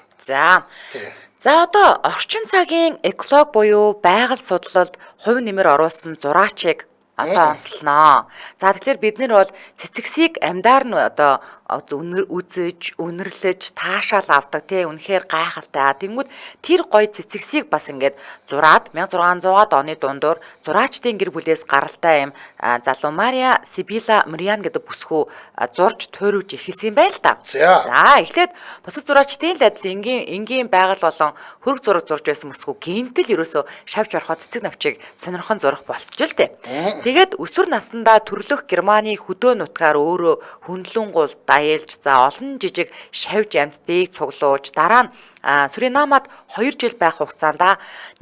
Speaker 1: За одоо орчин цагийн эколог буюу байгаль судлалд хувь нэмэр оруулсан зураачийг одоо онцлноо. За тэгэхээр бид нар бол цэцэгсийг амьдаар нь одоо үзэж, үнэрлэж, таашаал авдаг тий үнэхээр гайхалтай. Тэнгүүд тэр гоё цэцэгсийг бас ингээд зураад 1600-аад оны дундуур зураачдын гэр бүлээс гаралтай юм залуу Мария Сибила Мриан гэдэг бүсгүй зурж тойруулж эхэлсэн юм байна л да. За эхлээд бусад зураачдын л адил энгийн байгаль болон хөрөг зураг зурж байсан бүсгүй гинтэл ерөөсөө шавж ороход цэцэг навчийг сонирхон зурах болсч л дээ. Тэгээд өсвөр наснда төрлөх Германы хөдөө нутгаар өөрөө хөндлөн гул даялж за олон жижиг шавж амьтдыг цуглуулж дараа нь Суринамад 2 жил байх хугацаанд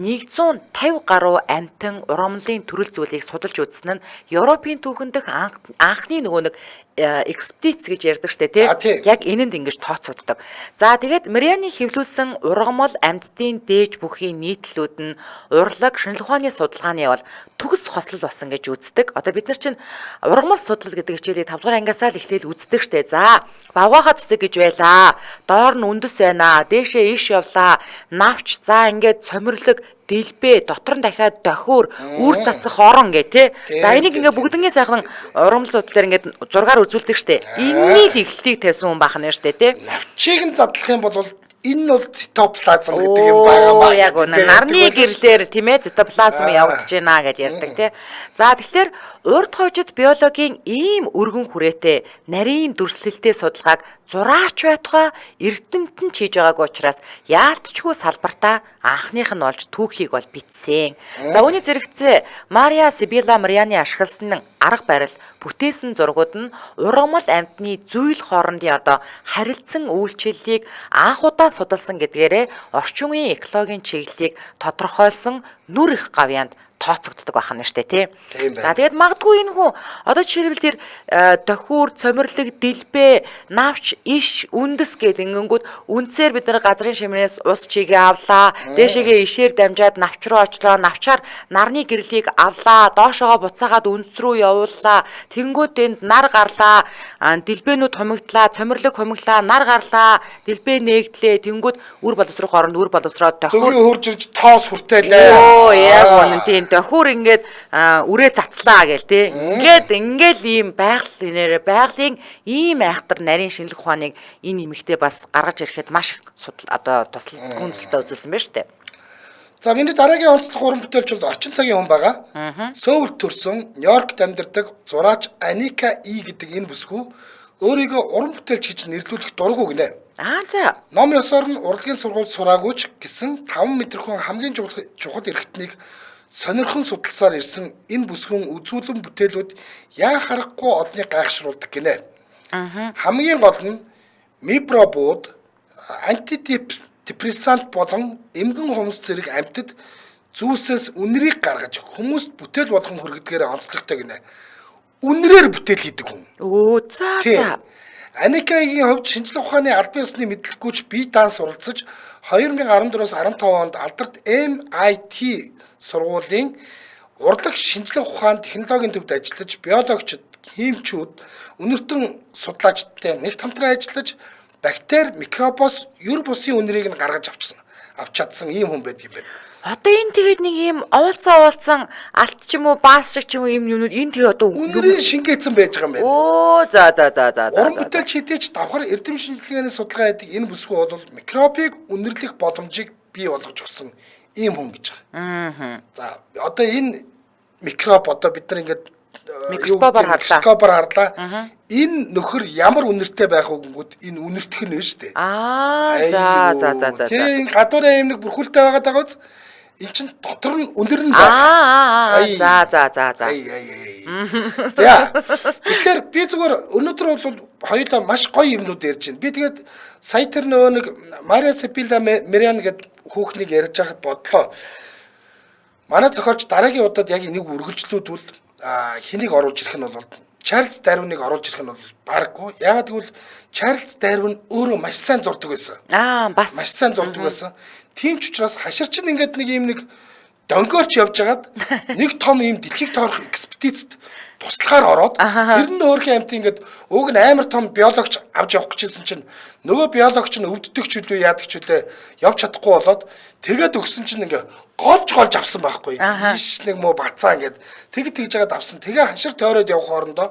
Speaker 1: 150 гаруй амьтан ургамлын төрөл зүйлийг судалж үзсэн нь Европын түүхэн дэх анхны нөгөө нэг экспедиц гэж ярьдаг штэ тий. Яг энэнд ингэж тооцогддог. За тэгээд Марианы хэвлүүлсэн ургамал амьтдын дээж бүхийн нийтлүүд нь урлаг шинжлэх ухааны судалгааны бол төгс хослол болсон гэж үздэг. Одоо бид нар чинь ургамал судлал гэдэг хичээлийг 5 дугаар ангиасаа л эхлээл үздэг штэ. За бавгаахад цэцэг гэж байлаа. Доор нь үндэс байна. Дээшээ иш явлаа. Навч за ингээд цомирлог дэлбээ дотор нь дахиад дохиур үр цацах орон гэ тэ. За энийг ингээ бүгднгийн сайхан ургамал судлаар ингээд зургаар үзүүлдэг штэ. Энэний эхлэлтийг тавьсан хүн бахан нь штэ тэ.
Speaker 2: Навчийг нь задлах юм бол энэ бол цитоплазм гэдэг юм байгаа маа.
Speaker 1: Яг үнэ нарны гэрлэр тийм ээ цитоплазм явагдаж байна гэж ярьдаг тий. За тэгэхээр урд хожид биологийн ийм өргөн хүрээтэй нарийн дүрслэлтэй судалгааг зураач байтугай эрдэмтэн хийж байгаагүй учраас яалтчгүй салбартаа анхных нь болж түүхийг бол бичсэн. За үүний зэрэгцээ Мария Сибила Марианы ашигласан арга барил бүтээсэн зургууд нь ургамал амьтны зүйл хоорондын одоо харилцан үйлчлэлийг анх удаа судалсан гэдгээрээ орчин үеийн экологийн чиглэлийг тодорхойлсон нүр их гавьяанд тооцогддог байх нь штэ тий.
Speaker 2: Тийм байна.
Speaker 1: За тэгээд магадгүй энэ хүн одоо жишээлбэл тэр дохиур, цомирлог, дэлбээ, навч, иш, үндэс гэдэг ингэнгүүт үндсээр бид нар газрын шимнээс ус чигээ авлаа. Дээшээгээ ишээр дамжаад навч руу очлоо. Навчаар нарны гэрлийг авлаа. Доошоогоо буцаагаад үндэс рүү явууллаа. Тэнгүүд энд нар гарлаа. Дэлбээнүүд хумигдлаа, цомирлог хумиглаа, нар гарлаа. Дэлбээ нээгдлээ. Тэнгүүд үр боловсрох оронд үр боловсроод дохиур
Speaker 2: Зөвхөн хурж ирж тоос хүртээлээ.
Speaker 1: Оо яг үнэн тийм дохиур ингээд үрээ цацлаа гээл тий. Ингээл ийм байгалийн ийм айхтар нарийн шинжлэх ухааныг энэ эмэгтэй бас гаргаж ирэхэд маш их одоо туслалт хүндлэлтэй үзүүлсэн байна шүү дээ.
Speaker 2: За миний дараагийн онцлог уран бүтээлч бол орчин цагийн хүн байгаа. Сөүлд төрсөн, Нью-Йоркт амьдардаг зураач Аника И гэдэг энэ бүсгүй өөрийгөө уран бүтээлч гэж нэрлүүлэх дурггүй гинэ.
Speaker 1: За.
Speaker 2: Ном ёсоор нь урлагийн сургуульд сураагүй ч гэсэн 5 метрхэн хамгийн чухал эрхтнийг сонирхон судалсаар ирсэн энэ бүсгүйн үзүүлэн бүтээлүүд яа харахгүй одныг гайхшруулдаг гинэ. Хамгийн гол нь мибробууд, антидепрессант болон эмгэн хумс зэрэг амьтад зүйлсээс үнэрийг гаргаж хүмүүст бүтээл болгон хүргэдгээр онцлогтой гинэ. Үнэрээр бүтээл хийдэг хүн.
Speaker 1: За.
Speaker 2: Аникагийн хувьд шинжлэх ухааны албан ёсны мэдлэггүйч бие даан суралцаж 2014-өөс 15 онд алдарт MIT сургуулийн урлаг шинжлэх ухааны технологийн төвд ажиллаж биологчид, химчүүд, үнэртэн судлаачдтай нэгт хамтран ажиллаж бактери, микробоос ер бусын үнэрийг нь гаргаж авч чадсан ийм хүн байдаг юм байна.
Speaker 1: Одоо энэ тэгээд нэг ийм оволцсон алт ч юм уу, баас шиг ч юм уу ийм юмнууд энэ тэгээд одоо
Speaker 2: үнэрийн шингээсэн байж байгаа юм байна.
Speaker 1: За.
Speaker 2: Уран бүтээлч хэдийч давхар эрдэм шинжилгээний судалгаа хийдэг энэ бүсгүй бол микробыг үнэрлэх боломжийг бий болгож өгсөн ийм хүн гэж байгаа. За одоо энэ микроб одоо бид нар ингээд микроскопоор харлаа. Энэ нөхөр ямар үнэртэй байх вэ гэнгүүт энэ үнэртэх нь вэ шүү дээ.
Speaker 1: За.
Speaker 2: Тийм гадуурын аймаг бүрхүүлтэй байгаад байгаа биз? Эн чин дотор нь үнэр нь байна.
Speaker 1: За.
Speaker 2: За. Тэгэхээр би зүгээр өнөөдөр бол хоёулаа маш гоё юмнууд ярьж байна. Би тэгээд сая тэр нөгөө нэг Мария Сепила Мэриан гэдэг хүүхнийг ярьж байхад бодлоо. Манай зохиолч дараагийн удаад яг энийг үргэлжлүүлээд бол хэнийг оруулж ирэх нь бол Чарльз Дарвиныг оруулж ирэх нь бол барахгүй. Яагаад гэвэл Чарльз Дарвин өөрөө маш сайн зурдаг байсан.
Speaker 1: Бас
Speaker 2: маш сайн зурдаг байсан. Тийм ч учраас хаширчин ингээд нэг юм нэг дөнгөөрч явж хагаад нэг том юм дэлхийг тоорох экспедицэд туслахаар ороод тэр нь өөрхийн амт ингээд уг нь амар том биологч авч явах гэжсэн чинь нөгөө биологч нь өвддөг ч үлээ яадаг ч үлээ явж чадахгүй болоод тэгээд өгсөн чинь ингээ голж авсан байхгүй. Ийш нэг мөө бацаа ингээд тэгж жагаад авсан. Тэгээ хашир тойроод явах хоорондоо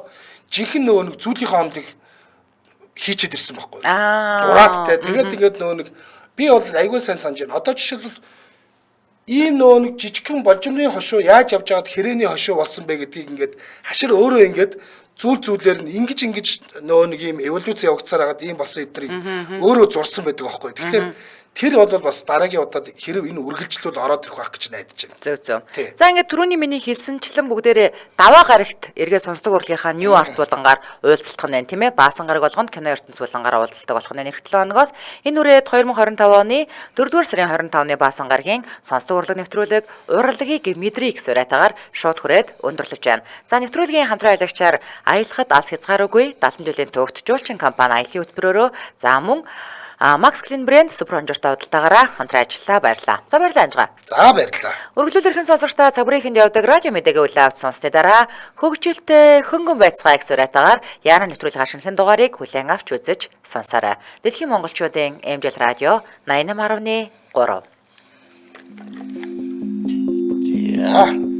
Speaker 2: жинхэнэ нөгөө нэг зүйлийнхээ хондыг хийчихэд ирсэн байхгүй. Дураадтай. Тэгээд ингээд нөгөө нэг би бол айгүй сайн санаж байна. Одоо жишээлбэл ийм нөгөө нэг жижигхэн болжмрын хошуу яаж явж байгаад хэрээний хошуу болсон бэ гэдгийг ингээд хашир өөрөө ингээд зүйлээр нь ингэж нөгөө нэг ийм эволюц явагцаар хагаад ийм болсон эдрийг өөрөө зурсан байдаг аахгүй. Тэгэхээр тэр бол бас дараагийн удаад хэрэг энэ үргэлжлүүл ороод ирэх байх гэж найдаж байна.
Speaker 1: Зөв. За ингээд түрүүний миний хэлсэнчлэн бүгдээрээ даваа гарагт эргээ сонсдог урлагийнхаа New Art булангаар уулзалтах нь байна тийм ээ. Баасан гараг болгонд кино ертөнц булангаар уулзалтдаг болох нь эх 7 хоногоос энэ үрээд 2025 оны 4-р сарын 25-ны Баасан гарагийн сонсдог урлаг нэвтрүүлэг урлагийг мэдрий гэх сураатаагаар шууд хүрээд өндөрлөж байна. За нэвтрүүлгийн хамтран аялагчаар аялахад алс хязгааргүй 70 жилийн тугт жуулчин компани аялын хөтөлбөрөөрөө за мөн Max Clean брэнд суперхонжортой худалдаагаараа хамтран ажиллаа баярлаа. За баярлалаа Анжгаа.
Speaker 2: За баярлалаа.
Speaker 1: Үргэлжлүүлэрхэн сонсогчдаа цагбарыхэнд явдаг радио мэдээгээ үл авч сонсны дараа хөгжилтэй хөнгөн байцгаа их сураатаагаар яаран нэвтрүүлгийн шинэхэн дугаарыг хүлээн авч үзэж сонсоорой. Дэлхийн монголчуудын MJL радио 88.3.
Speaker 2: Yeah.